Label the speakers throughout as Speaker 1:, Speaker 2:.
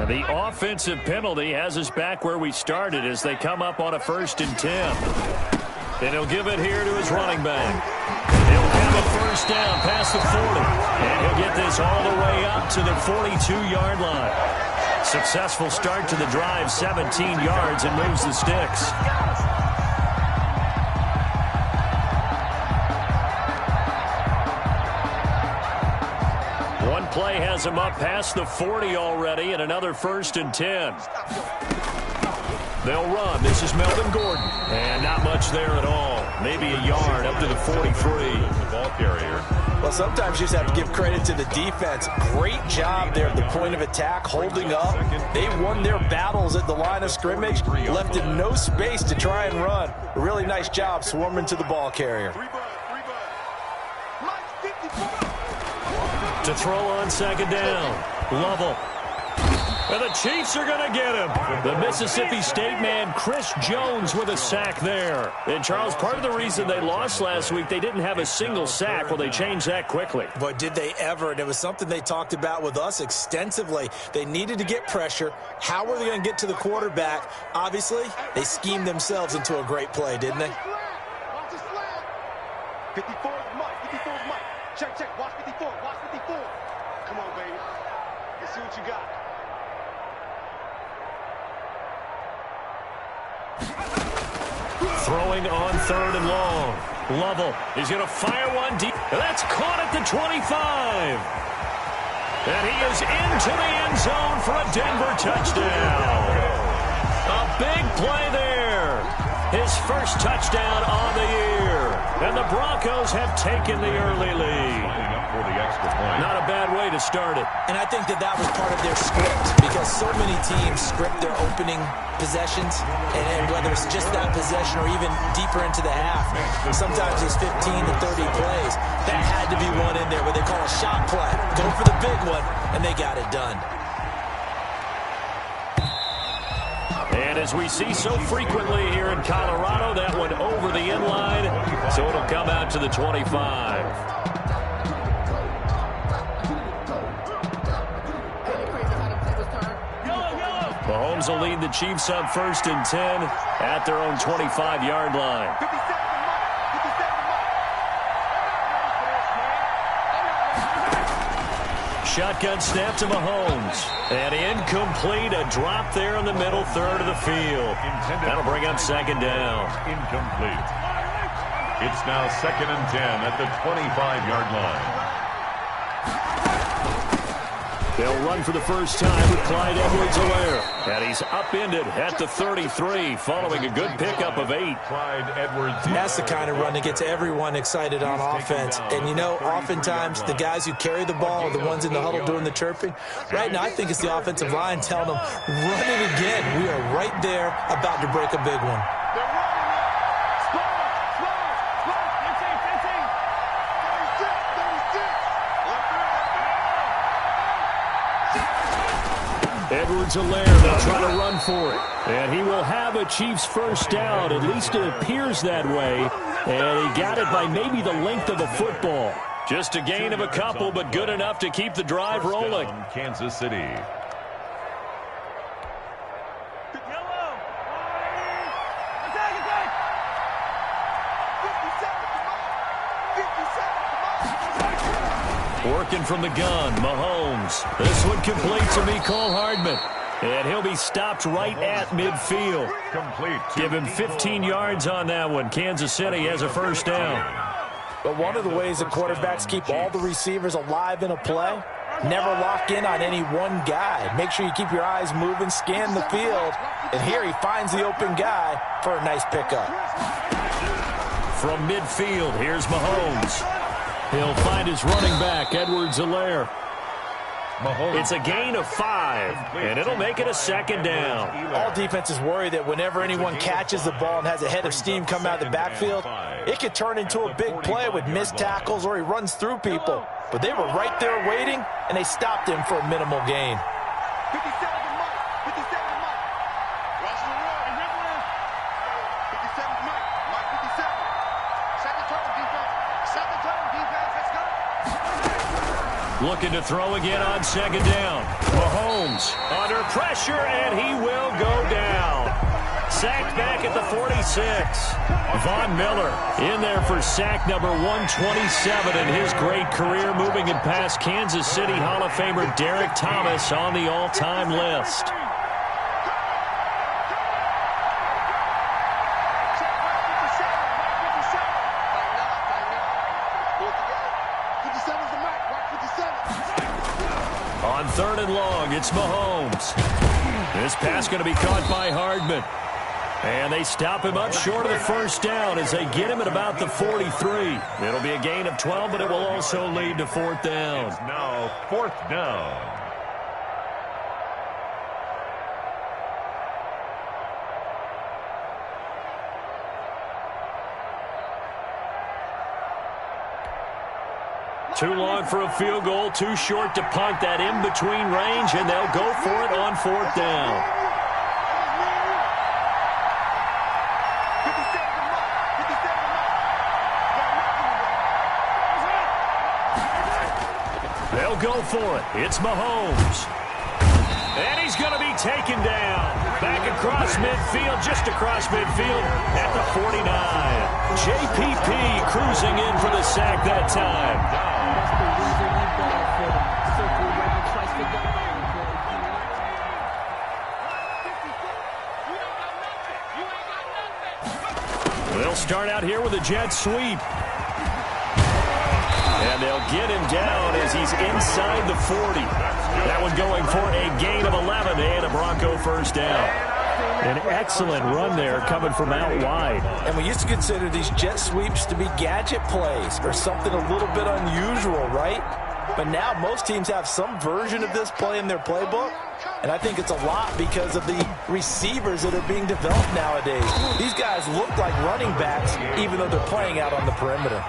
Speaker 1: And the offensive penalty has us back where we started as they come up on a 1st and 10. And he'll give it here to his running back. He'll have a first down past the 40. And he'll get this all the way up to the 42-yard line. Successful start to the drive, 17 yards, and moves the sticks. One play has him up past the 40 already, and another 1st and 10. They'll run. This is Melvin Gordon. And not much there at all. Maybe a yard up to the 43. The ball carrier.
Speaker 2: Well, sometimes you just have to give credit to the defense. Great job there at the point of attack, holding up. They won their battles at the line of scrimmage, left in no space to try and run. A really nice job swarming to the ball carrier.
Speaker 1: To throw on 2nd down. Lovell. And the Chiefs are going to get him. The Mississippi State man, Chris Jones, with a sack there. And, Charles, part of the reason they lost last week, they didn't have a single sack. Well, they changed that quickly.
Speaker 2: Boy, did they ever. And it was something they talked about with us extensively. They needed to get pressure. How were they going to get to the quarterback? Obviously, they schemed themselves into a great play, didn't they?
Speaker 3: 54 Mike. 54 Mike. Check, check. Watch 54. Watch 54. Come on, baby. Let's see what you got.
Speaker 1: Throwing on 3rd and long. Lovell is going to fire one deep. That's caught at the 25. And he is into the end zone for a Denver touchdown. A big play there. His first touchdown on the year. And the Broncos have taken the early lead. Not a bad way to start it.
Speaker 2: And I think that was part of their script, because so many teams script their opening possessions, and whether it's just that possession or even deeper into the half, sometimes it's 15 to 30 plays. That had to be one in there where they call a shot play. Go for the big one, and they got it done.
Speaker 1: And as we see so frequently here in Colorado, that one over the end line, so it'll come out to the 25. Mahomes will lead the Chiefs up 1st and 10 at their own 25-yard line. Shotgun snap to Mahomes. And incomplete, a drop there in the middle third of the field. That'll bring up 2nd down.
Speaker 4: Incomplete. It's now 2nd and 10 at the 25-yard line.
Speaker 1: They'll run for the first time with Clyde Edwards-Helaire. And he's upended at the 33 following a good pickup of 8.
Speaker 4: Clyde Edwards.
Speaker 2: That's the kind of run that gets everyone excited on offense. And, you know, oftentimes the guys who carry the ball are the ones in the huddle doing the chirping. Right now, I think it's the offensive line telling them, run it again. We are right there about to break a big one.
Speaker 1: Edwards-Helaire, they'll try to run for it. And he will have a Chiefs first down. At least it appears that way. And he got it by maybe the length of a football. Just a gain of a couple, but good enough to keep the drive rolling.
Speaker 4: Kansas City.
Speaker 1: Working from the gun, Mahomes. This one complete to Mecole Hardman. And he'll be stopped right at midfield.
Speaker 4: Complete.
Speaker 1: Give him 15 yards on that one. Kansas City has a first down.
Speaker 2: But one of the ways the quarterbacks keep all the receivers alive in a play, never lock in on any one guy. Make sure you keep your eyes moving, scan the field. And here he finds the open guy for a nice pickup.
Speaker 1: From midfield, here's Mahomes. He'll find his running back, Edwards-Helaire. It's a gain of 5, and it'll make it a second down.
Speaker 2: All defenses worry that whenever anyone catches the ball and has a head of steam come out of the backfield, it could turn into a big play with missed tackles or he runs through people. But they were right there waiting, and they stopped him for a minimal gain.
Speaker 3: 57 to Mike. 57 to Mike. Watch the run. 57 to Mike. Mike 57. Second turn, defense. Second turn, defense. Let's go.
Speaker 1: Looking to throw again on second down. Mahomes under pressure, and he will go down. Sacked back at the 46. Von Miller in there for sack number 127 in his great career, moving it past Kansas City Hall of Famer Derek Thomas on the all-time list. On third and long, it's Mahomes. This pass going to be caught by Hardman. And they stop him up short of the first down as they get him at about the 43. It'll be a gain of 12, but it will also lead to fourth down.
Speaker 4: It's now fourth down.
Speaker 1: Too long for a field goal, too short to punt that in-between range, and they'll go for it on fourth down. They'll go for it. It's Mahomes. And he's going to be taken down. Back across midfield, just across midfield at the 49. JPP cruising in for the sack that time. They'll start out here with a jet sweep. And they'll get him down as he's inside the 40. That one going for a gain of 11 and a Bronco first down. An excellent run there coming from out wide.
Speaker 2: And we used to consider these jet sweeps to be gadget plays or something a little bit unusual, right? But now most teams have some version of this play in their playbook. And I think it's a lot because of the receivers that are being developed nowadays. These guys look like running backs even though they're playing out on the perimeter.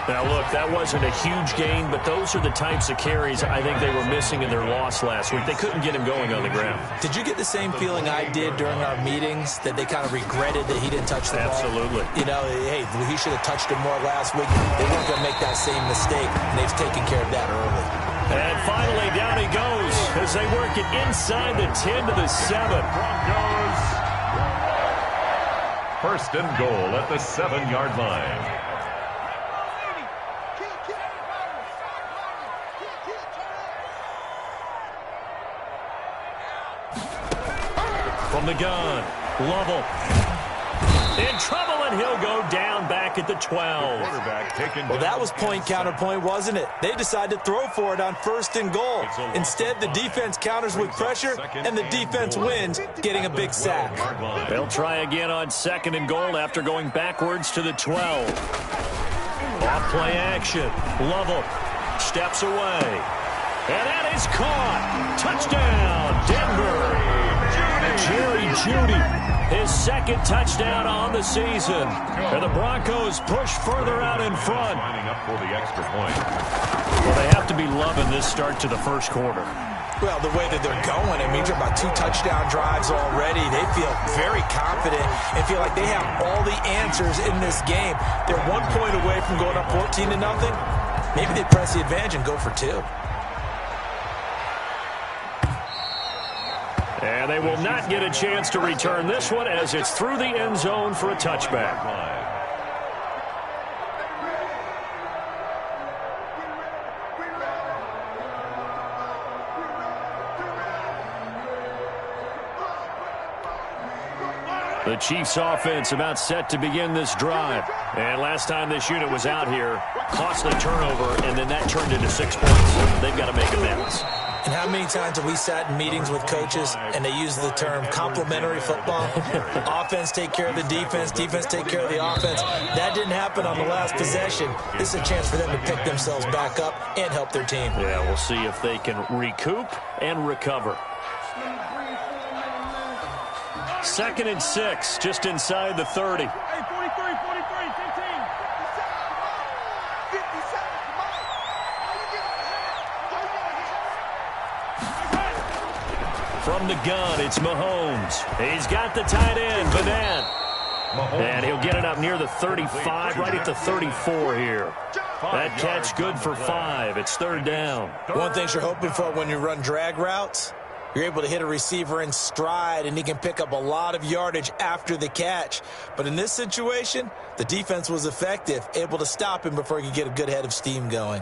Speaker 1: Now, look, that wasn't a huge gain, but those are the types of carries I think they were missing in their loss last week. They couldn't get him going on the ground.
Speaker 2: Did you get the same feeling I did during our meetings, that they kind of regretted that he didn't touch the ball?
Speaker 1: Absolutely.
Speaker 2: You know, hey, he should have touched him more last week. They weren't going to make that same mistake, and they've taken care of that early.
Speaker 1: And finally, down he goes as they work it inside the 10 to the 7.
Speaker 4: Broncos. First and goal at the 7-yard line.
Speaker 1: From the gun, Lovell. In trouble, and he'll go down back at the 12.
Speaker 2: Well, that was point counterpoint, wasn't it? They decided to throw for it on first and goal. Instead, the defense counters with pressure, and the defense wins, getting a big sack.
Speaker 1: They'll try again on second and goal after going backwards to the 12. Off play action. Lovell steps away. And that is caught. Touchdown, Denver. Jerry Jeudy, his second touchdown on the season. And the Broncos push further out in front.
Speaker 4: Lining up for the extra point.
Speaker 1: Well, they have to be loving this start to the first quarter.
Speaker 2: Well, the way that they're going, I mean, you're about 2 touchdown drives already. They feel very confident and feel like they have all the answers in this game. They're 1 point away from going up 14-0. Maybe they press the advantage and go for 2.
Speaker 1: And they will not get a chance to return this one as it's through the end zone for a touchback. The Chiefs offense about set to begin this drive. And last time this unit was out here, costly turnover, and then that turned into 6 points. They've got to make amends.
Speaker 2: And how many times have we sat in meetings with coaches and they use the term complementary football? Offense take care of the defense, defense take care of the offense. That didn't happen on the last possession. This is a chance for them to pick themselves back up and help their team.
Speaker 1: Yeah, we'll see if they can recoup and recover. 2nd and 6, just inside the 30.
Speaker 3: Hey, 43, 15.
Speaker 1: From the gun, it's Mahomes. He's got the tight end, Vanette. And he'll get it up near the 35, right at the 34 here. That catch good for 5. It's third down.
Speaker 2: One thing you're hoping for when you run drag routes, you're able to hit a receiver in stride, and he can pick up a lot of yardage after the catch. But in this situation, the defense was effective, able to stop him before he could get a good head of steam going.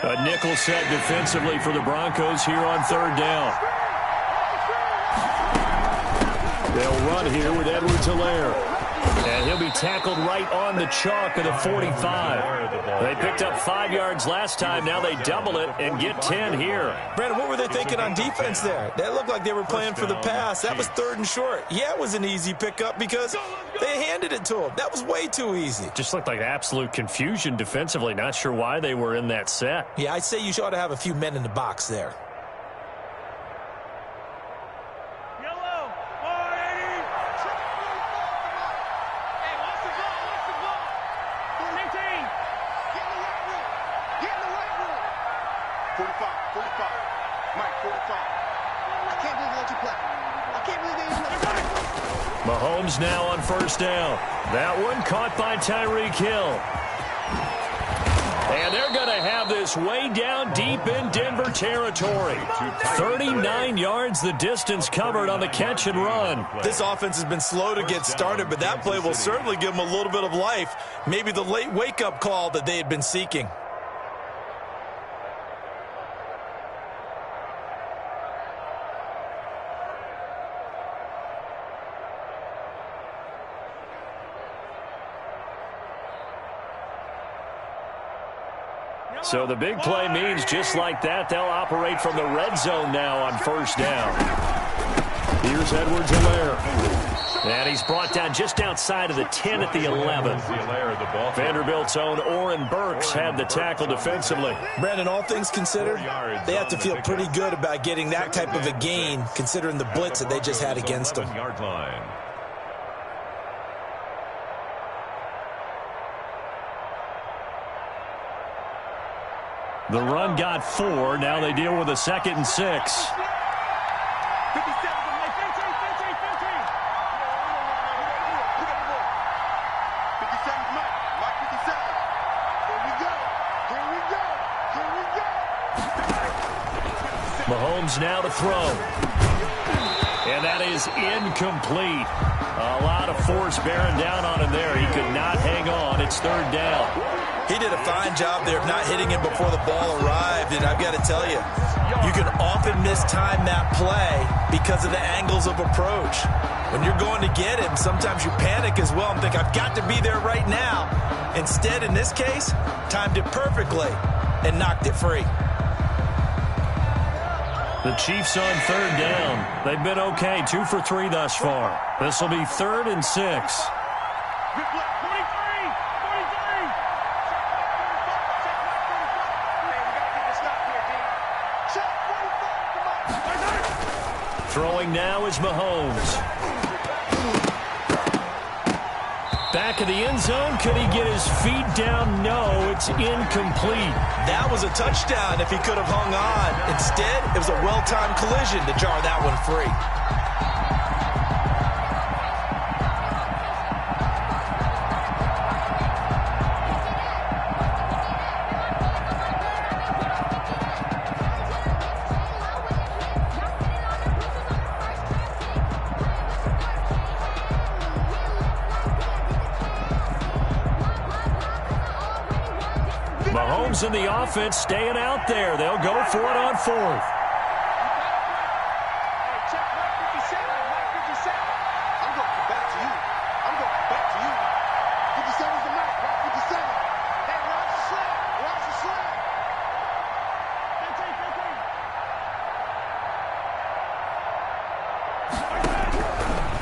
Speaker 1: A nickel set defensively for the Broncos here on third down. They'll run here with Edwards-Helaire. And he'll be tackled right on the chalk of the 45. They picked up 5 yards last time. Now they double it and get 10 here.
Speaker 2: Brandon, what were they thinking on defense there? That looked like they were playing for the pass. That was third and short. Yeah, it was an easy pickup because they handed it to him. That was way too easy.
Speaker 1: Just looked like absolute confusion defensively. Not sure why they were in that set.
Speaker 2: Yeah, I'd say you ought to have a few men in the box there.
Speaker 1: Mahomes now on first down. That one caught by Tyreek Hill. And they're going to have this way down deep in Denver territory. 39 yards the distance covered on the catch and run.
Speaker 2: This offense has been slow to get started, but that play will certainly give them a little bit of life. Maybe the late wake-up call that they had been seeking.
Speaker 1: So the big play means just like that, they'll operate from the red zone now on first down. Here's Edwards-Helaire. And he's brought down just outside of the 10 at the 11. Vanderbilt's own Oren Burks had the tackle defensively.
Speaker 2: Brandon, all things considered, they have to feel pretty good about getting that type of a gain, considering the blitz that they just had against them.
Speaker 1: The run got 4. Now they deal with a 2nd and 6. Mahomes now to throw. And that is incomplete. A lot of force bearing down on him there. He could not hang on. It's third down.
Speaker 2: He did a fine job there of not hitting him before the ball arrived, and I've got to tell you, you can often mistime that play because of the angles of approach. When you're going to get him, sometimes you panic as well and think, I've got to be there right now. Instead, in this case, timed it perfectly and knocked it free.
Speaker 1: The Chiefs on third down. They've been okay, 2 for 3 thus far. This will be 3rd and 6. Throwing now is Mahomes. Back of the end zone. Could he get his feet down? No, it's incomplete.
Speaker 2: That was a touchdown if he could have hung on. Instead, it was a well-timed collision to jar that one free.
Speaker 1: Mahomes and the offense staying out there. They'll go for it on 4th.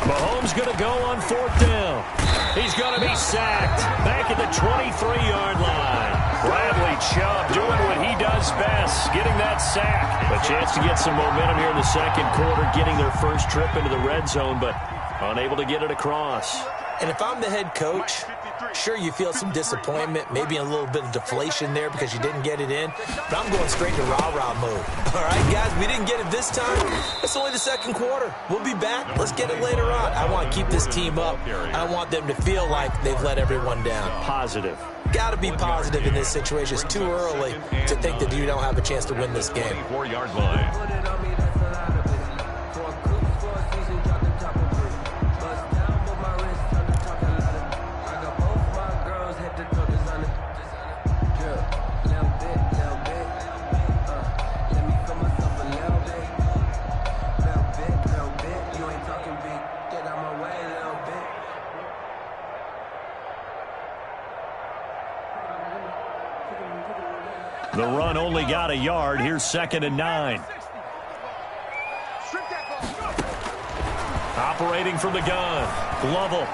Speaker 1: Mahomes going to go on 4th down. He's going to be sacked back at the 23-yard line. Bradley Chubb doing what he does best, getting that sack. A chance to get some momentum here in the second quarter, getting their first trip into the red zone, but unable to get it across.
Speaker 2: And if I'm the head coach, Sure, you feel some disappointment, maybe a little bit of deflation there because you didn't get it in, but I'm going straight to rah-rah mode. All right, guys, we didn't get it this time. It's only the second quarter. We'll be back. Let's get it later on. I want to keep this team up. I want them to feel like they've let everyone down.
Speaker 1: Positive.
Speaker 2: Got to be positive in this situation. It's too early to think that you don't have a chance to win this game.
Speaker 4: 4-yard line.
Speaker 1: The run only got a yard. Here's 2nd and 9. Operating from the gun. Lovell.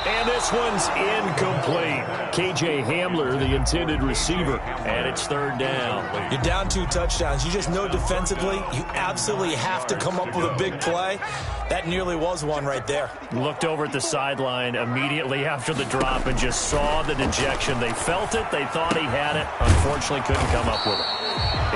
Speaker 1: And this one's incomplete. KJ Hamler, the intended receiver. And it's 3rd down.
Speaker 2: You're down 2 touchdowns. You just know defensively you absolutely have to come up with a big play. That nearly was one right there.
Speaker 1: Looked over at the sideline immediately after the drop and just saw the dejection. They felt it. They thought he had it. Unfortunately, couldn't come up with it.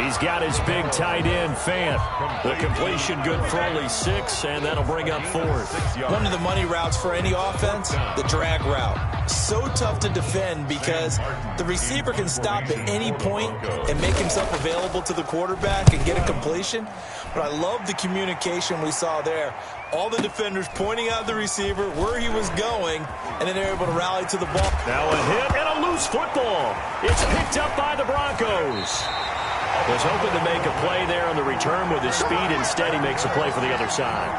Speaker 1: He's got his big tight end, Fant. The completion good for only 6, and that'll bring up 4th.
Speaker 2: One of the money routes for any offense, the drag route. So tough to defend because the receiver can stop at any point and make himself available to the quarterback and get a completion. But I love the communication we saw there. All the defenders pointing out the receiver, where he was going, and then they're able to rally to the ball.
Speaker 1: Now a hit and a loose football. It's picked up by the Broncos. Was hoping to make a play there on the return with his speed. Instead, he makes a play for the other side.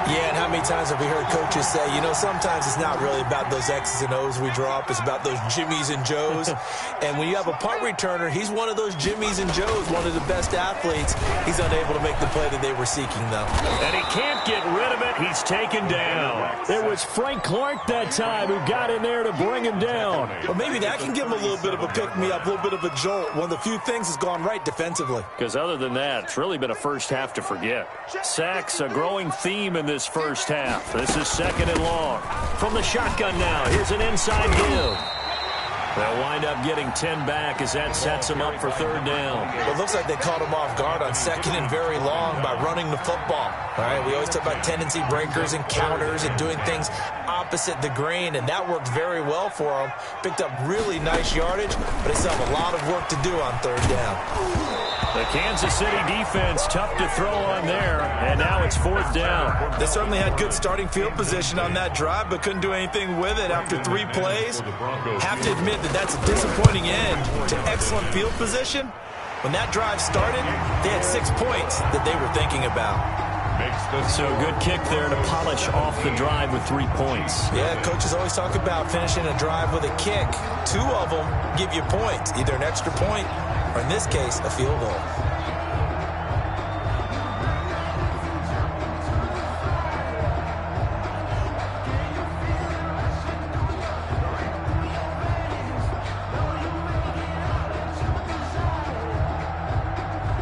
Speaker 2: Yeah, and how many times have we heard coaches say, you know, sometimes it's not really about those X's and O's we draw up. It's about those Jimmies and Joes. And when you have a punt returner, he's one of those Jimmies and Joes, one of the best athletes. He's unable to make the play that they were seeking, though.
Speaker 1: And he can't get rid of it. He's taken down. It was Frank Clark that time who got in there to bring him down.
Speaker 2: Well, maybe that can give him a little bit of a pick-me-up, a little bit of a jolt. One of the few things that's gone right defensively.
Speaker 1: Because other than that, it's really been a first half to forget. Sacks, a growing theme in this first half. This is 2nd and long. From the shotgun now, here's an inside give. They'll wind up getting 10 back as that sets them up for 3rd down.
Speaker 2: Well, it looks like they caught him off guard on 2nd and very long by running the football. All right, we always talk about tendency breakers and counters and doing things opposite the grain, and that worked very well for them. Picked up really nice yardage, but they still have a lot of work to do on 3rd down.
Speaker 1: The Kansas City defense tough to throw on there, and now it's 4th down.
Speaker 2: They certainly had good starting field position on that drive, but couldn't do anything with it after 3 plays. Have to admit that that's a disappointing end to excellent field position. When that drive started, they had 6 points that they were thinking about.
Speaker 1: So good kick there to polish off the drive with 3 points.
Speaker 2: Yeah, coaches always talk about finishing a drive with a kick. 2 of them give you points, either an extra point or, in this case, a field goal.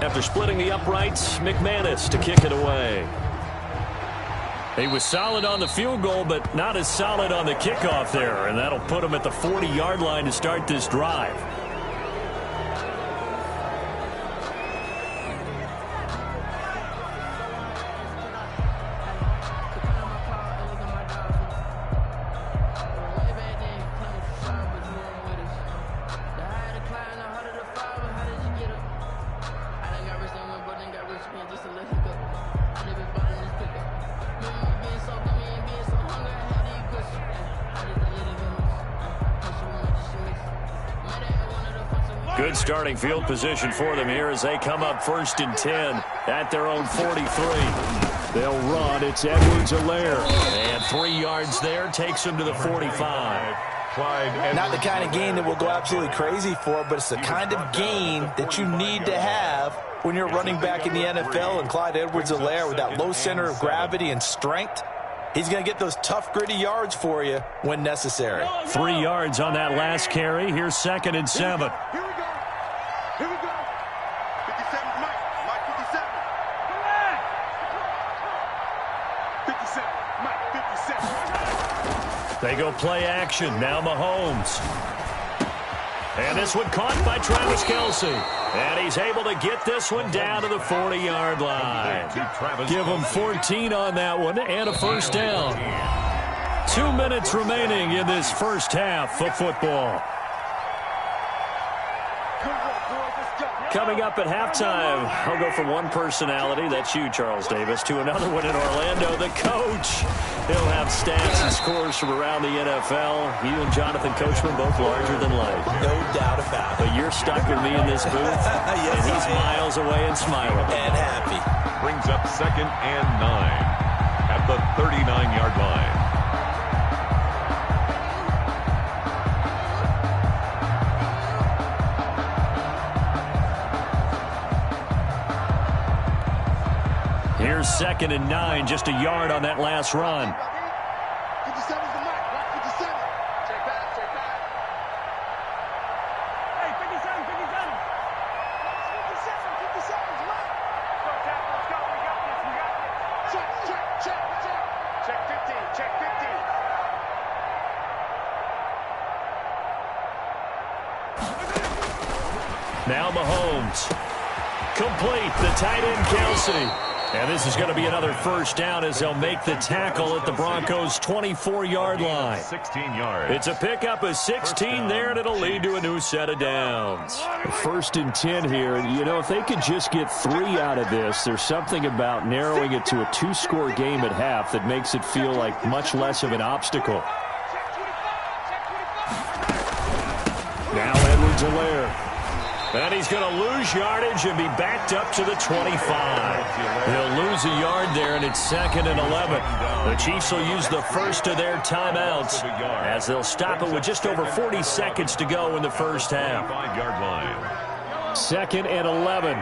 Speaker 1: After splitting the uprights, McManus to kick it away. He was solid on the field goal, but not as solid on the kickoff there, and that'll put him at the 40-yard line to start this drive. Good starting field position for them here as they come up 1st and 10 at their own 43. They'll run. It's Edwards-Helaire. And 3 yards there takes them to the 45.
Speaker 2: Not the kind of gain that will go absolutely crazy for, but it's the kind of gain that you need to have when you're running back in the NFL. And Clyde Edwards-Helaire, with that low center of gravity and strength, he's going to get those tough, gritty yards for you when necessary.
Speaker 1: 3 yards on that last carry. Here's 2nd and 7.
Speaker 3: Here we go. 57, Mike 57. 57, Mike 57.
Speaker 1: They go play action. Now Mahomes. And this one caught by Travis Kelce. And he's able to get this one down to the 40-yard line. Give him 14 on that one and a first down. 2 minutes remaining in this first half of football. Coming up at halftime, I'll go from one personality, that's you, Charles Davis, to another one in Orlando, the coach. He'll have stats and scores from around the NFL. You and Jonathan Coachman both larger than life.
Speaker 2: No doubt about it.
Speaker 1: But you're stuck with me in this booth,
Speaker 2: yes,
Speaker 1: and he's miles away and smiling.
Speaker 2: And happy.
Speaker 4: Brings up 2nd and 9 at the 39-yard line.
Speaker 1: Here's 2nd and 9, just a yard on that last run.
Speaker 3: 57's the mark. Right, 57. Check back, check back. Hey, 57, 57. 57's right. Go, tackle, let's go. We got this, we got this. Check, check, check, check. Check 15, check 15.
Speaker 1: Now Mahomes. Complete, the tight end Kelce. And this is going to be another first down as they'll make the tackle at the Broncos' 24-yard line.
Speaker 4: 16 yards.
Speaker 1: It's a pickup of 16 there, and it'll lead to a new set of downs.
Speaker 5: 1st and 10 here, and you know, if they could just get 3 out of this, there's something about narrowing it to a 2-score game at half that makes it feel like much less of an obstacle.
Speaker 1: Now Edwards-Helaire. And he's going to lose yardage and be backed up to the 25. He'll lose a yard there, and it's 2nd and 11. The Chiefs will use the first of their timeouts as they'll stop it with just over 40 seconds to go in the first half.
Speaker 4: 5-yard line.
Speaker 5: 2nd and 11.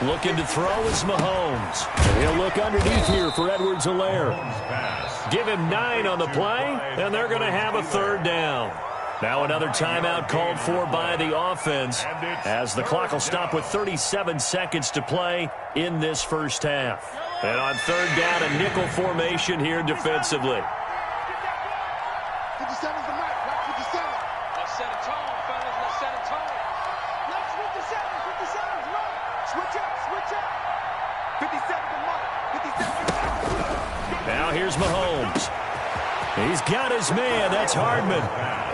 Speaker 1: Looking to throw is Mahomes. And he'll look underneath here for Edwards-Helaire. Give him 9 on the play, and they're going to have a 3rd down. Now another timeout called for by the offense as the clock will stop with 37 seconds to play in this first half. And on 3rd down, a nickel formation here defensively.
Speaker 3: 57's the mark. Right, 57. Let's set a tone, fellas. Let's set a tone. Let's 57. 57's right. Switch up, switch up. 57's the mark. 57.
Speaker 1: Now here's Mahomes. He's got his man. That's Hardman.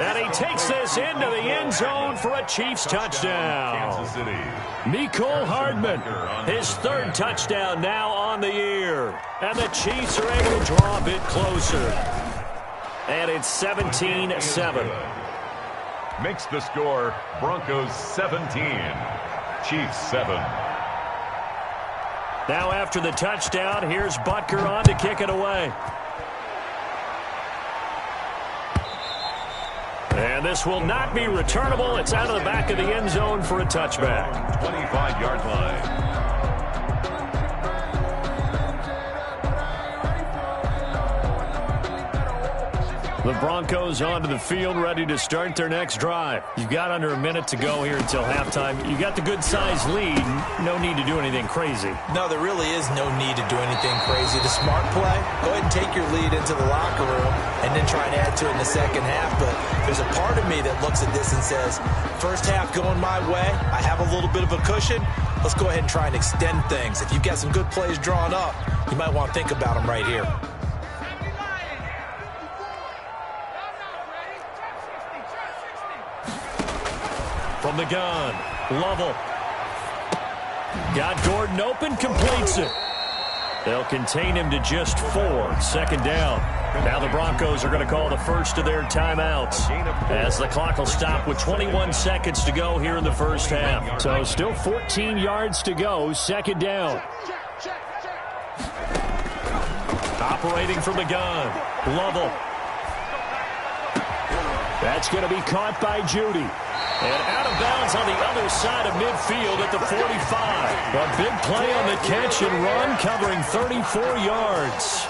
Speaker 1: And he takes this into the end zone for a Chiefs touchdown.
Speaker 4: Kansas City.
Speaker 1: Mecole Hardman, his 3rd touchdown now on the year. And the Chiefs are able to draw a bit closer. And it's 17-7.
Speaker 4: Makes the score Broncos 17, Chiefs 7.
Speaker 1: Now after the touchdown, here's Butker on to kick it away. And this will not be returnable. It's out of the back of the end zone for a touchback.
Speaker 4: 25-yard line.
Speaker 1: The Broncos onto the field, ready to start their next drive. You've got under a minute to go here until halftime. You got the good-sized lead. No need to do anything crazy.
Speaker 2: No, there really is no need to do anything crazy. The smart play, go ahead and take your lead into the locker room and then try and add to it in the second half. But there's a part of me that looks at this and says, first half going my way, I have a little bit of a cushion. Let's go ahead and try and extend things. If you've got some good plays drawn up, you might want to think about them right here.
Speaker 1: From the gun, Lovell. Got Gordon open, completes it. They'll contain him to just 4. 2nd down. Now the Broncos are going to call the first of their timeouts as the clock will stop with 21 seconds to go here in the first half.
Speaker 5: So still 14 yards to go, 2nd down.
Speaker 1: Operating from the gun, Lovell.
Speaker 5: That's going to be caught by Judy.
Speaker 1: And out of bounds on the other side of midfield at the 45. A big play on the catch and run, covering 34 yards.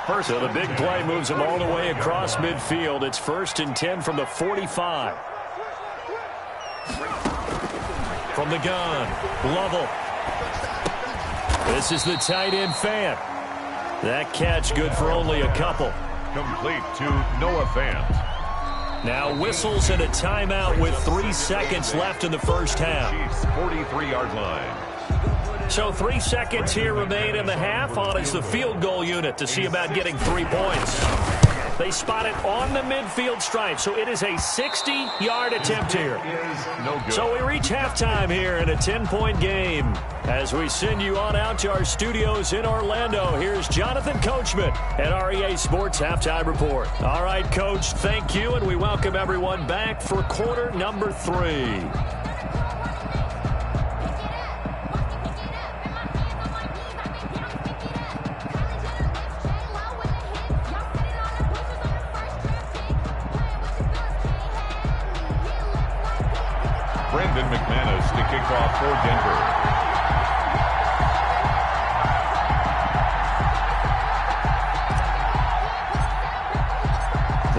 Speaker 5: So the big play moves them all the way across midfield. It's 1st and 10 from the 45. From the gun, Lovell. This is the tight end Fant. That catch good for only a couple.
Speaker 4: Complete to Noah Fant.
Speaker 5: Now whistles and a timeout with 3 seconds left in the first half.
Speaker 4: Chiefs 43-yard line.
Speaker 5: So 3 seconds here remain in the half. On is the field goal unit to see about getting 3 points. They spot it on the midfield stripe, so it is a 60-yard attempt here.
Speaker 4: No good.
Speaker 5: So we reach halftime here in a 10-point game. As we send you on out to our studios in Orlando, here's Jonathan Coachman at REA Sports Halftime Report. All right, Coach, thank you, and we welcome everyone back for quarter number 3.
Speaker 4: McManus to kick off for Denver.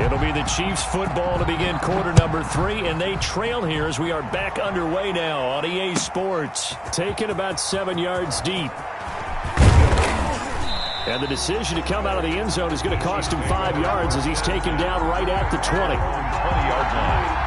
Speaker 5: It'll be the Chiefs football to begin quarter number 3, and they trail here as we are back underway now on EA Sports. Taken about 7 yards deep. And the decision to come out of the end zone is going to cost him 5 yards as he's taken down right at the 20.
Speaker 4: 20-yard line.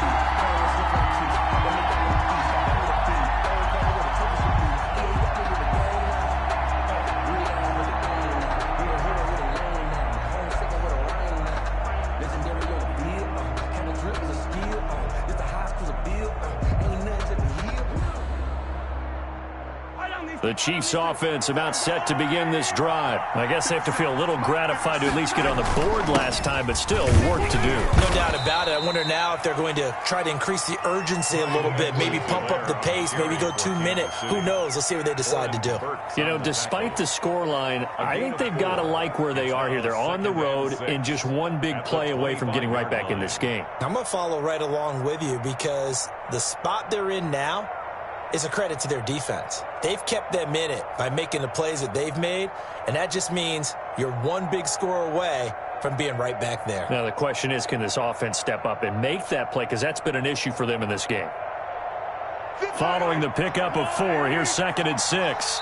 Speaker 5: The Chiefs offense about set to begin this drive. I guess they have to feel a little gratified to at least get on the board last time, but still work to do.
Speaker 2: No doubt about it. I wonder now if they're going to try to increase the urgency a little bit, maybe pump up the pace, maybe go 2 minutes. Who knows? Let's see what they decide to do.
Speaker 5: You know, despite the scoreline, I think they've got to like where they are here. They're on the road and just one big play away from getting right back in this game.
Speaker 2: I'm going to follow right along with you because the spot they're in now is a credit to their defense. They've kept them in it by making the plays that they've made, and that just means you're one big score away from being right back there.
Speaker 5: Now, the question is, can this offense step up and make that play? Because that's been an issue for them in this game. Following the pickup of 4, here's 2nd and 6.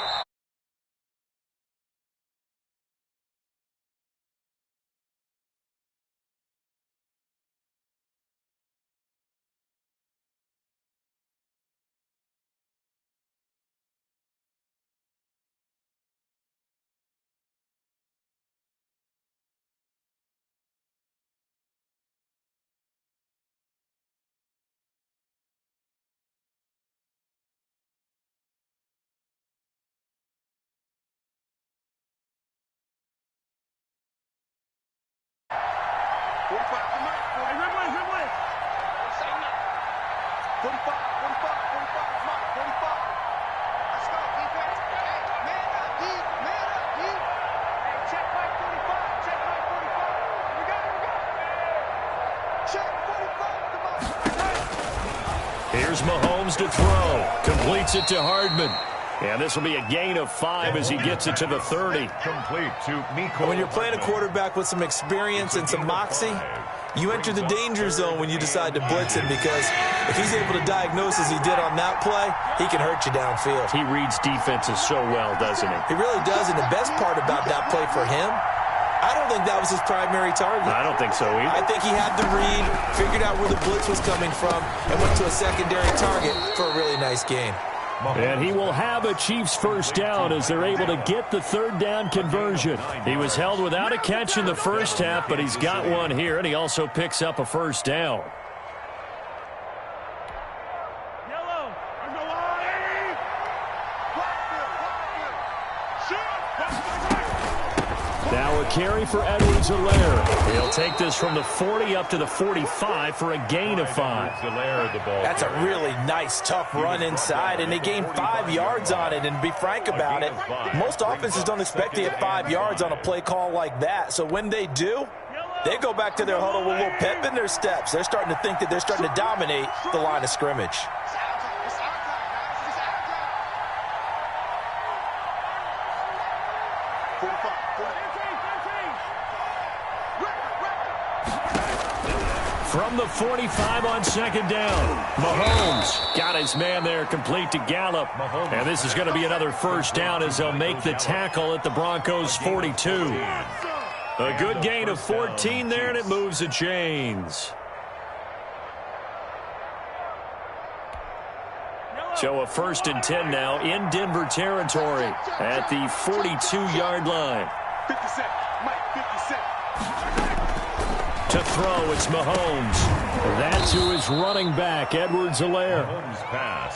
Speaker 5: Here's Mahomes to throw. Completes it to Hardman. And this will be a gain of 5 as he gets it to the 30.
Speaker 4: Complete to Miko.
Speaker 2: When you're playing a quarterback with some experience and some moxie, you enter the danger zone when you decide to blitz him, because if he's able to diagnose as he did on that play, he can hurt you downfield.
Speaker 5: He reads defenses so well, doesn't he?
Speaker 2: He really does, and the best part about that play for him, I don't think that was his primary target.
Speaker 5: I don't think so either.
Speaker 2: I think he had the read, figured out where the blitz was coming from, and went to a secondary target for a really nice gain.
Speaker 5: And he will have a Chiefs first down as they're able to get the 3rd down conversion. He was held without a catch in the first half, but he's got one here, and he also picks up a first down. Now a carry for Edwards-Helaire. He'll take this from the 40 up to the 45 for a gain of 5.
Speaker 2: That's a really nice, tough run inside, and they gained 5 yards on it. And to be frank about it, most offenses don't expect to get 5 yards on a play call like that. So when they do, they go back to their huddle with a little pep in their steps. They're starting to think that they're starting to dominate the line of scrimmage.
Speaker 5: From the 45 on second down, Mahomes got his man there complete to Gallup. And this is going to be another first down as they'll make the tackle at the Broncos' 42. A good gain of 14 there, and it moves the chains. So a 1st and 10 now in Denver territory at the 42-yard line.
Speaker 3: 57, Mike, 57.
Speaker 5: To throw, it's Mahomes. That's who is running back, Edwards-Helaire.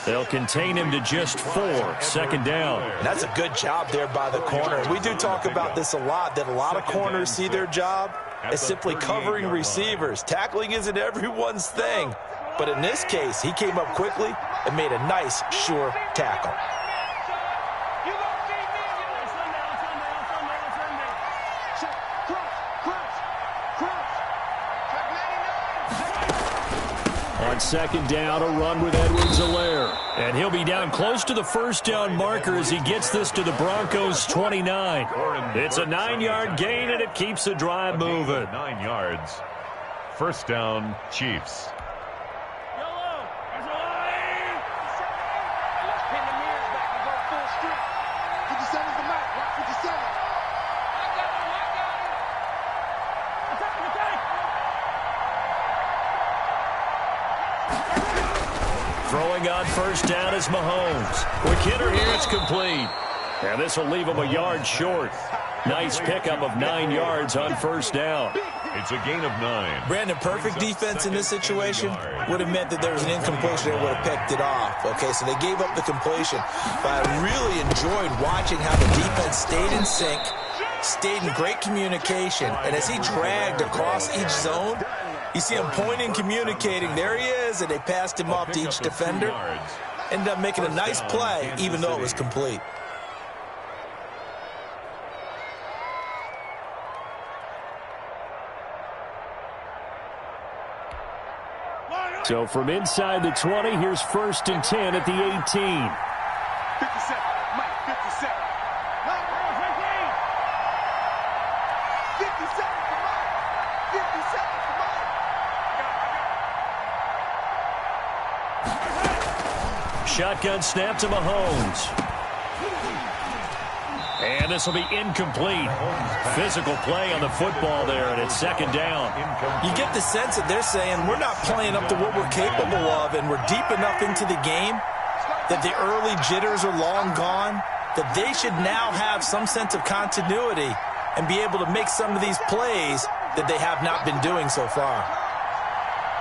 Speaker 5: They'll contain him to just 4, second down.
Speaker 2: That's a good job there by the corner. We do talk about this a lot, that a lot of corners see their job as simply covering receivers. Tackling isn't everyone's thing. But in this case, he came up quickly and made a nice, sure tackle.
Speaker 5: On second down, a run with Edwards-Helaire. And he'll be down close to the first down marker as he gets this to the Broncos' 29. It's a 9-yard gain, and it keeps the drive moving.
Speaker 4: 9 yards. First down, Chiefs.
Speaker 5: Throwing on first down is Mahomes. Quick hitter here, it's complete. And this will leave him a yard short. Nice pickup of 9 yards on first down.
Speaker 4: It's a gain of 9.
Speaker 2: Brandon, perfect defense in this situation would have meant that there was an incompletion that would have picked it off. Okay, so they gave up the completion. But I really enjoyed watching how the defense stayed in sync, stayed in great communication, and as he dragged across each zone, you see him pointing, communicating. There he is, and they passed him off to each defender. Ended up making a nice play, even though it was complete.
Speaker 5: So from inside the 20, here's 1st and 10 at the 18.
Speaker 3: 57, Mike, 57. 57 for Mike. 57 for Mike.
Speaker 5: Shotgun snap to Mahomes. And this will be incomplete. Physical play on the football there, and it's second down.
Speaker 2: You get the sense that they're saying we're not playing up to what we're capable of, and we're deep enough into the game that the early jitters are long gone, that they should now have some sense of continuity and be able to make some of these plays that they have not been doing so far.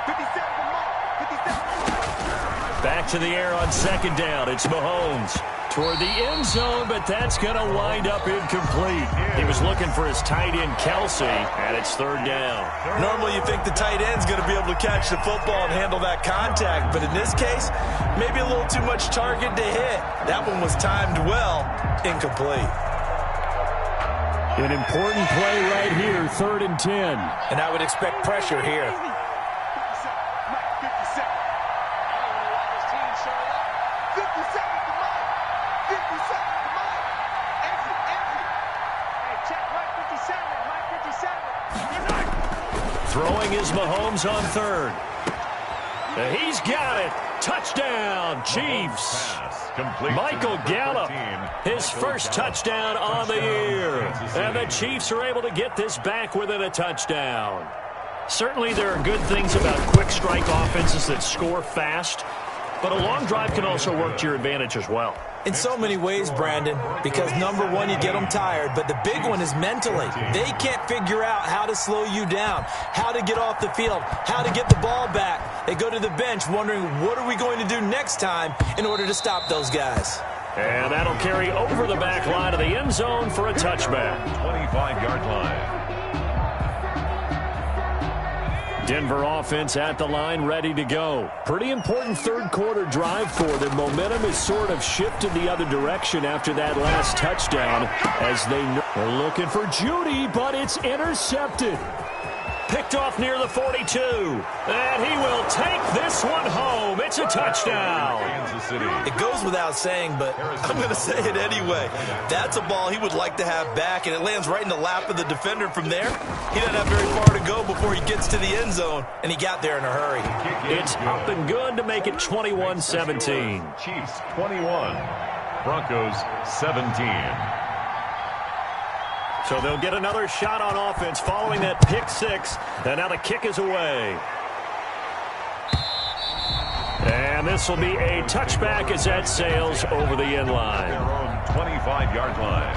Speaker 3: 57 for Mike. 57.
Speaker 5: Back to the air on second down. It's Mahomes toward the end zone, but that's going to wind up incomplete. He was looking for his tight end, Kelsey, and it's third down.
Speaker 2: Normally you think the tight end's going to be able to catch the football and handle that contact, but in this case, maybe a little too much target to hit. That one was timed well, incomplete.
Speaker 5: An important play right here, 3rd and 10.
Speaker 2: And I would expect pressure here.
Speaker 3: 57, Mike, 57. I don't know why this team showed up. 57 for Mike. 57 for Mike. Exit. Hey, check Mike 57. Mike 57.
Speaker 5: Throwing is Mahomes on 3rd. He's got it. Touchdown, Chiefs. Michael Gallup, his first touchdown on the year. And the Chiefs are able to get this back within a touchdown. Certainly there are good things about quick strike offenses that score fast, but a long drive can also work to your advantage as well.
Speaker 2: In so many ways, Brandon, because number one, you get them tired, but the big one is mentally. They can't figure out how to slow you down, how to get off the field, how to get the ball back. They go to the bench wondering, what are we going to do next time in order to stop those guys?
Speaker 5: And that'll carry over the back line of the end zone for a touchback.
Speaker 4: 25-yard line.
Speaker 5: Denver offense at the line, ready to go. Pretty important third quarter drive for them. Momentum has sort of shifted the other direction after that last touchdown as they're looking for Judy, but it's intercepted. picked off near the 42. And he will take this one home. It's a touchdown.
Speaker 2: It goes without saying, but I'm going to say it anyway. That's a ball he would like to have back, and it lands right in the lap of the defender from there. He doesn't have very far to go before he gets to the end zone, and he got there in a hurry.
Speaker 5: It's up and good to make it 21-17.
Speaker 4: Chiefs 21, Broncos 17.
Speaker 5: So they'll get another shot on offense following that pick six. And now the kick is away. And this will be a touchback as that sails over the end line.
Speaker 4: Their own 25-yard line.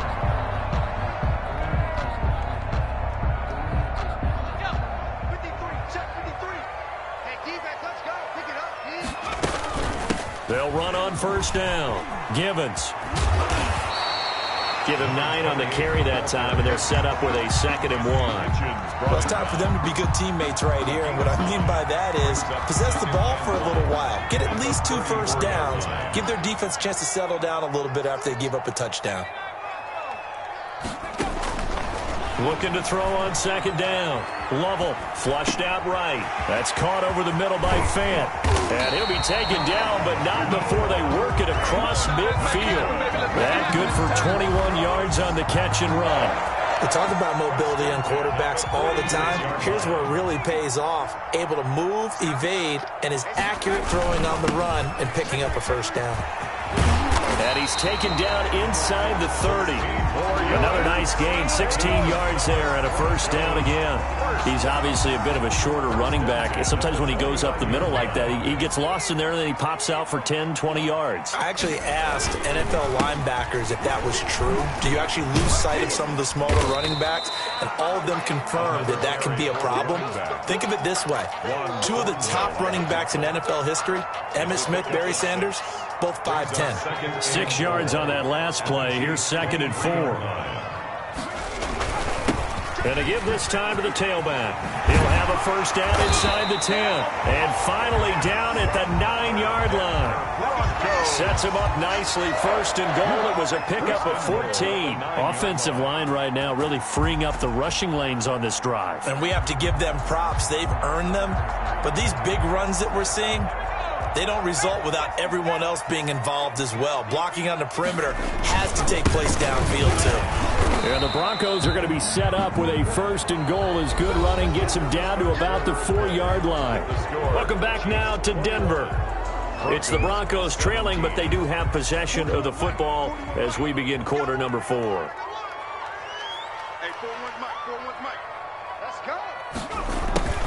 Speaker 3: Go. 53, check 53. Hey, D-back, let's go. Pick it up, D.
Speaker 5: They'll run on first down. Givens. Give him 9 on the carry that time, and they're set up with a 2nd and 1.
Speaker 2: Well, it's time for them to be good teammates right here, and what I mean by that is possess the ball for a little while. Get at least 2 first downs. Give their defense a chance to settle down a little bit after they give up a touchdown.
Speaker 5: Looking to throw on 2nd down. Lovell flushed out right. That's caught over the middle by Fant. And he'll be taken down, but not before they work it across midfield. That good for 21 yards on the catch and run.
Speaker 2: We talk about mobility on quarterbacks all the time. Here's where it really pays off. Able to move, evade, and is accurate throwing on the run and picking up a first down.
Speaker 5: And he's taken down inside the 30. Another nice gain, 16 yards there and a first down again. He's obviously a bit of a shorter running back. Sometimes when he goes up the middle like that, he gets lost in there and then he pops out for 10, 20 yards.
Speaker 2: I actually asked NFL linebackers if that was true. Do you actually lose sight of some of the smaller running backs? And all of them confirmed that that can be a problem. Think of it this way. 2 of the top running backs in NFL history, Emmitt Smith, Barry Sanders, both 5'10".
Speaker 5: 6 yards on that last play. Here's 2nd and 4. And to give this time to the tailback. He'll have a first down inside the 10. And finally down at the 9-yard line. Sets him up nicely. 1st and goal. It was a pickup of 14. Offensive line right now really freeing up the rushing lanes on this drive.
Speaker 2: And we have to give them props. They've earned them. But these big runs that we're seeing, they don't result without everyone else being involved as well. Blocking on the perimeter has to take place downfield too.
Speaker 5: And the Broncos are going to be set up with a 1st and goal as good running gets him down to about the 4-yard line. Welcome back now to Denver. It's the Broncos trailing, but they do have possession of the football as we begin quarter number 4.
Speaker 3: Hey, 4-1 Mike. Let's go.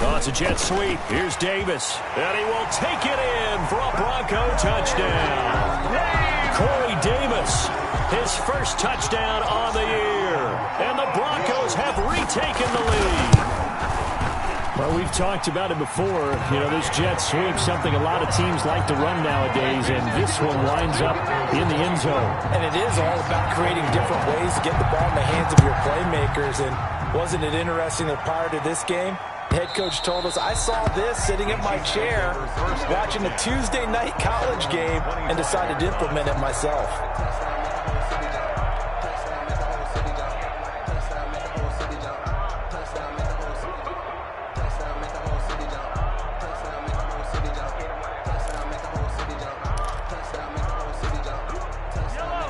Speaker 5: Oh, it's a jet sweep. Here's Davis. And he will take it in for a Bronco touchdown. Corey Davis, his first touchdown on the year. And the Broncos have retaken the lead. Well, we've talked about it before. You know, this jet sweep, something a lot of teams like to run nowadays, and this one winds up in the end zone.
Speaker 2: And it is all about creating different ways to get the ball in the hands of your playmakers. And wasn't it interesting that prior to this game, the head coach told us, I saw this sitting in my chair watching a Tuesday night college game and decided to implement it myself.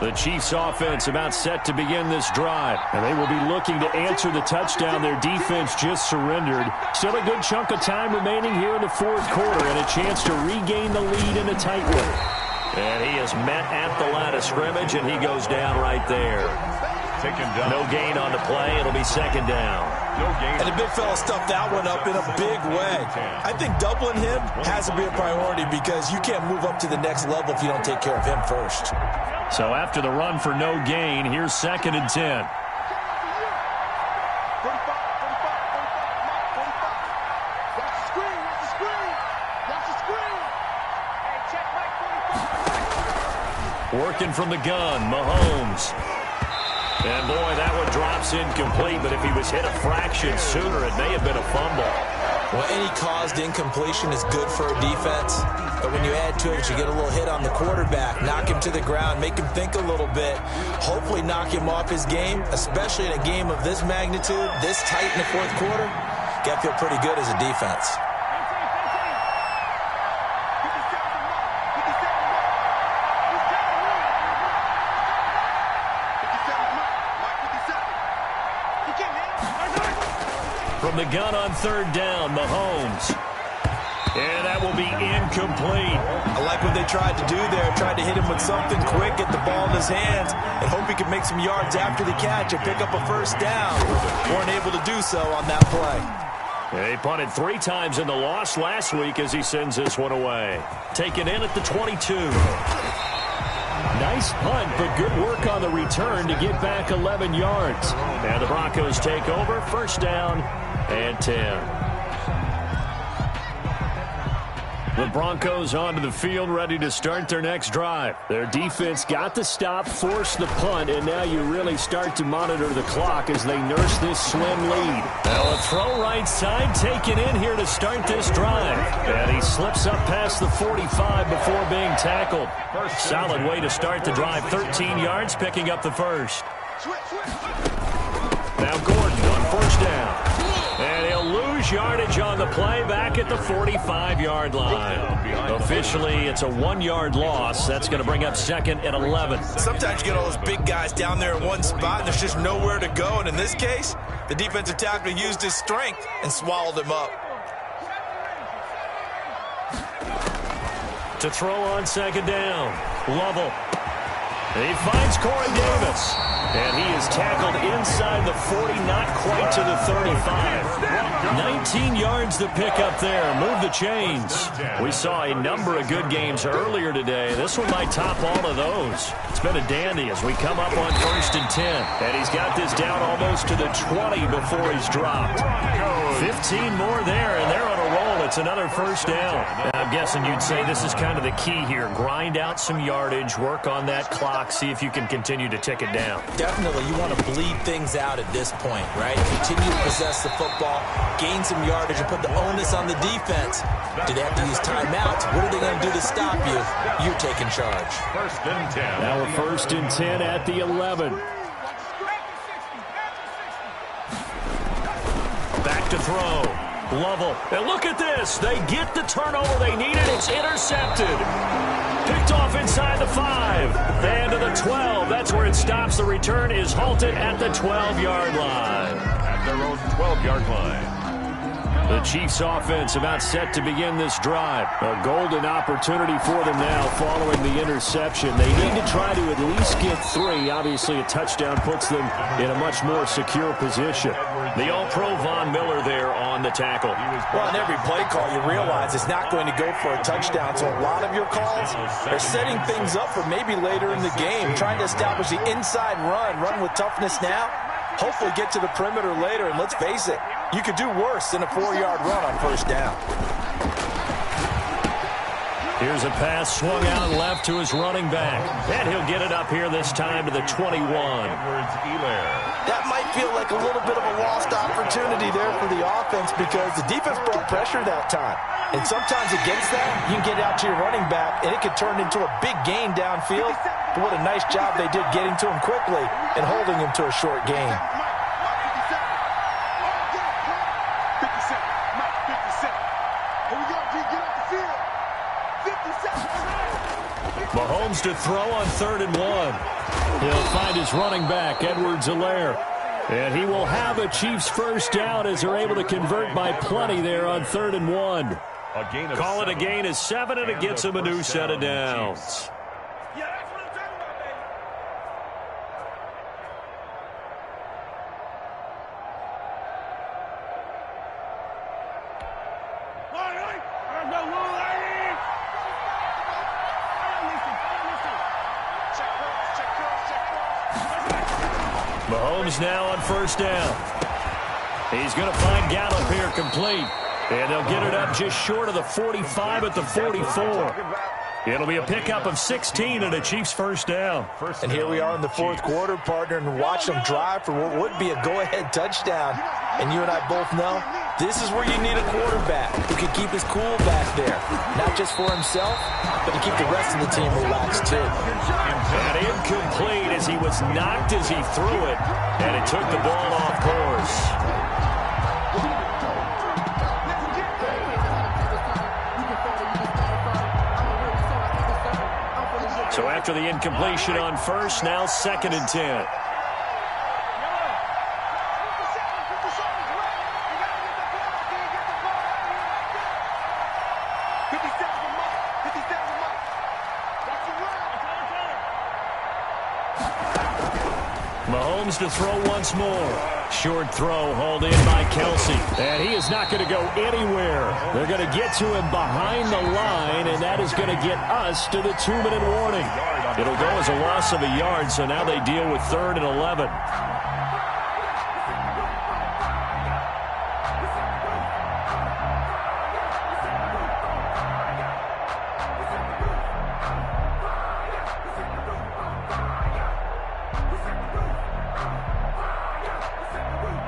Speaker 5: The Chiefs offense about set to begin this drive, and they will be looking to answer the touchdown their defense just surrendered. Still a good chunk of time remaining here in the 4th quarter and a chance to regain the lead in a tight one. And he is met at the line of scrimmage, and he goes down right there. No gain on the play. It'll be 2nd down.
Speaker 2: And the big fella stuffed that one up in a big way. I think doubling him has to be a priority because you can't move up to the next level if you don't take care of him first.
Speaker 5: So after the run for no gain, here's 2nd and 10.
Speaker 3: 45, 45, 45, Mike, 45. Watch the screen, watch the screen. Watch the screen. Hey, check Mike, 45.
Speaker 5: Working from the gun, Mahomes. And boy, that one drops incomplete, but if he was hit a fraction sooner, it may have been a fumble.
Speaker 2: Well, any caused incompletion is good for a defense, but when you add to it, you get a little hit on the quarterback, knock him to the ground, make him think a little bit, hopefully knock him off his game, especially in a game of this magnitude, this tight in the 4th quarter. Got to feel pretty good as a defense.
Speaker 5: From the gun on third down, Mahomes. And that will be incomplete.
Speaker 2: I like what they tried to do there. Tried to hit him with something quick, get the ball in his hands, and hope he could make some yards after the catch and pick up a first down. Weren't able to do so on that play.
Speaker 5: He punted 3 times in the loss last week as he sends this one away. Taken in at the 22. Nice punt, but good work on the return to get back 11 yards. And the Broncos take over, first down and 10. The Broncos onto the field, ready to start their next drive. Their defense got the stop, forced the punt, and now you really start to monitor the clock as they nurse this slim lead. Now a throw right side taken in here to start this drive. And he slips up past the 45 before being tackled. Solid way to start the drive, 13 yards, picking up the first. Now Gordon on first down. And he'll lose yardage on the play back at the 45-yard line. Officially, it's a 1-yard loss. That's going to bring up second and 11.
Speaker 2: Sometimes you get all those big guys down there in one spot, and there's just nowhere to go. And in this case, the defensive tackle used his strength and swallowed him up.
Speaker 5: To throw on second down, Lovell. He finds Corey Davis. And he is tackled inside the 40, not quite to the 35. 19 yards to pick up there. Move the chains. We saw a number of good games earlier today. This one might top all of those. It's been a dandy as we come up on first and 10. And he's got this down almost to the 20 before he's dropped. 15 more there, and they're on a roll. It's another first down. And I'm guessing you'd say this is kind of the key here. Grind out some yardage, work on that clock, see if you can continue to tick it down.
Speaker 2: Definitely, you want to bleed things out at this point, right? Continue to possess the football, gain some yardage, and put the onus on the defense. Do they have to use timeouts? What are they going to do to stop you? You're taking charge.
Speaker 4: First and 10.
Speaker 5: Now a first and 10 at the 11. Back to throw. Lovell. And look at this. They get the turnover they needed. It's intercepted. Picked off inside the 5. And to the 12. That's where it stops. The return is halted at the 12-yard line.
Speaker 4: At their own 12-yard line.
Speaker 5: The Chiefs offense about set to begin this drive. A golden opportunity for them now following the interception. They need to try to at least get 3. Obviously, a touchdown puts them in a much more secure position. The All-Pro Von Miller there on the tackle.
Speaker 2: Well, in every play call, you realize it's not going to go for a touchdown. So a lot of your calls are setting things up for maybe later in the game, trying to establish the inside run with toughness now. Hopefully get to the perimeter later, and let's face it, you could do worse than a 4-yard run on first down.
Speaker 5: Here's a pass swung out left to his running back. And he'll get it up here this time to the 21.
Speaker 2: That might feel like a little bit of a lost opportunity there for the offense because the defense brought pressure that time. And sometimes against that, you can get out to your running back, and it can turn into a big gain downfield. But what a nice job they did getting to him quickly and holding him to a short gain.
Speaker 5: Mahomes to throw on 3rd and 1. He'll find his running back, Edwards-Helaire. And he will have a Chiefs first down as they're able to convert by plenty there on 3rd and 1. Call it a gain of 7, and it gets him a new set of downs. Mahomes now on first down. He's going to find Gallup here complete. And they'll get it up just short of the 45 at the 44. It'll be a pickup of 16 and a Chiefs first down.
Speaker 2: And here we are in the 4th quarter, partner, and watch them drive for what would be a go-ahead touchdown. And you and I both know this is where you need a quarterback who can keep his cool back there. Not just for himself, but to keep the rest of the team relaxed too.
Speaker 5: And incomplete as he was knocked as he threw it. And it took the ball off course. after the incompletion on first. Now 2nd and 10. Mahomes to throw once more. Short throw hauled in by Kelsey. And he is not going to go anywhere. They're going to get to him behind the line, and that is going to get us to the 2-minute warning. It'll go as a loss of a yard, so now they deal with 3rd and 11.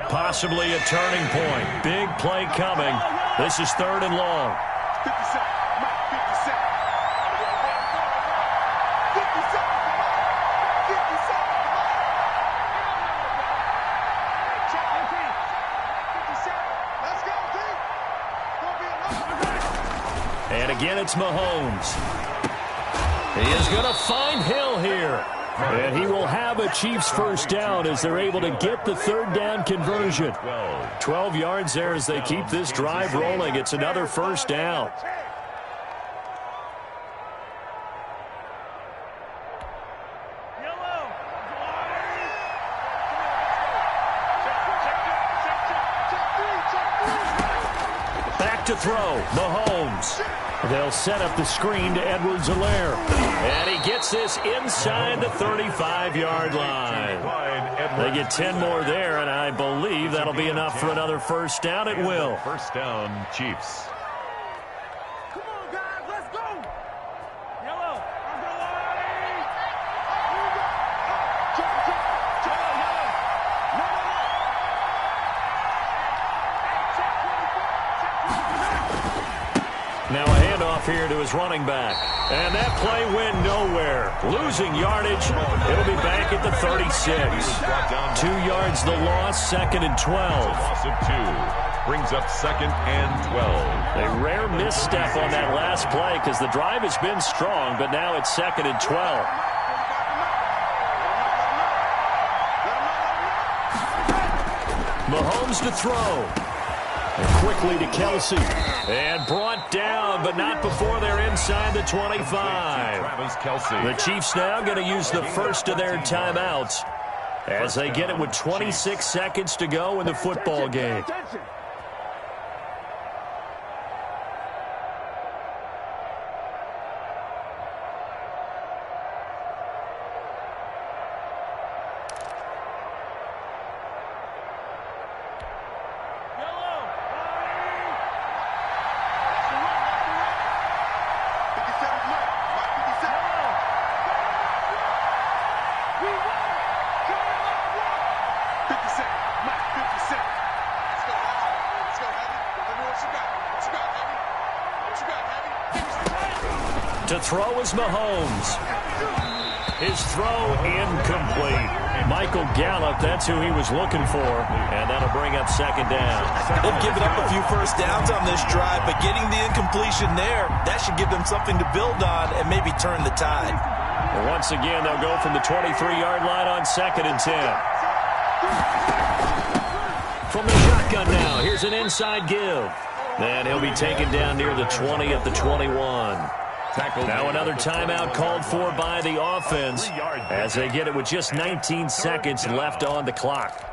Speaker 5: Possibly a turning point. Big play coming. This is 3rd and long.
Speaker 3: 50 seconds. Mike, 50 seconds. 50 seconds. 50 seconds. Check the team. 50 seconds. Let's go, team.
Speaker 5: And again, it's Mahomes. He is going to find Hill here. And he will have a Chiefs first down as they're able to get the 3rd down conversion. 12 yards there as they keep this drive rolling. It's another first down. Back to throw. Mahomes. They'll set up the screen to Edwards-Helaire. And he gets this inside the 35-yard line. They get 10 more there, and I believe that'll be enough for another first down. It will.
Speaker 4: First down, Chiefs.
Speaker 3: Come on, guys. Let's go. Yellow.
Speaker 5: Now a handoff here to his running back. And that play went nowhere. Losing yardage. It'll be back at the 36. 2 yards the loss, 2nd and 12.
Speaker 4: Loss of 2. Brings up 2nd and 12.
Speaker 5: A rare misstep on that last play because the drive has been strong, but now it's 2nd and 12. Mahomes to throw. And quickly to Kelsey. And brought down, but not before they're inside the 25.
Speaker 4: Travis Kelce.
Speaker 5: The Chiefs now going to use the first of their timeouts as they get it with 26 seconds to go in the football game. To throw is Mahomes. His throw incomplete. Michael Gallup, that's who he was looking for. And that'll bring up 2nd down.
Speaker 2: They've given up a few first downs on this drive, but getting the incompletion there, that should give them something to build on and maybe turn the tide.
Speaker 5: Well, once again, they'll go from the 23-yard line on 2nd and 10. From the shotgun now, here's an inside give. And he'll be taken down near the 20 at the 21. Now another timeout called for by the offense as they get it with just 19 seconds left on the clock.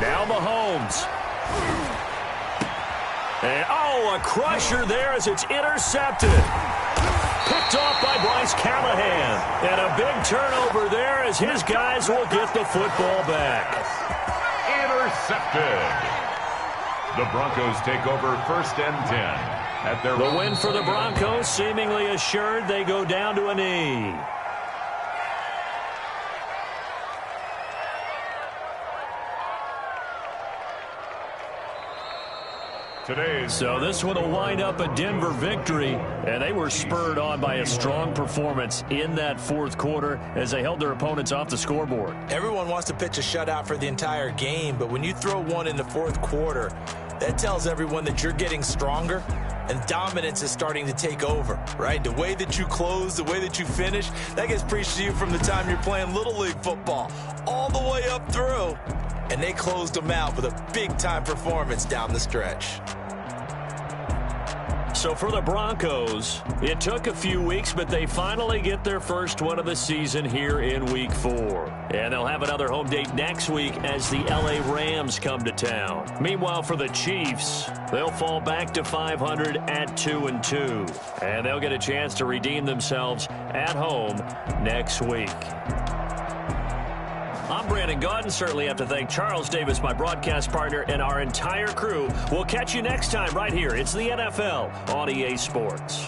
Speaker 5: Now Mahomes. And, a crusher there as it's intercepted. Picked off by Bryce Callahan. And a big turnover there as his guys will get the football back.
Speaker 4: Intercepted. The Broncos take over 1st and 10. At their
Speaker 5: the win for the Broncos seemingly assured. They go down to a knee. So this one will wind up a Denver victory, and they were spurred on by a strong performance in that fourth quarter as they held their opponents off the scoreboard.
Speaker 2: Everyone wants to pitch a shutout for the entire game, but when you throw one in the fourth quarter, that tells everyone that you're getting stronger and dominance is starting to take over, right? The way that you close, the way that you finish, that gets preached to you from the time you're playing Little League football all the way up through. And they closed them out with a big-time performance down the stretch.
Speaker 5: So for the Broncos, it took a few weeks, but they finally get their first one of the season here in Week 4. And they'll have another home date next week as the LA Rams come to town. Meanwhile, for the Chiefs, they'll fall back to 500 at 2-2. And they'll get a chance to redeem themselves at home next week. I'm Brandon Gaudin. Certainly have to thank Charles Davis, my broadcast partner, and our entire crew. We'll catch you next time right here. It's the NFL on EA Sports.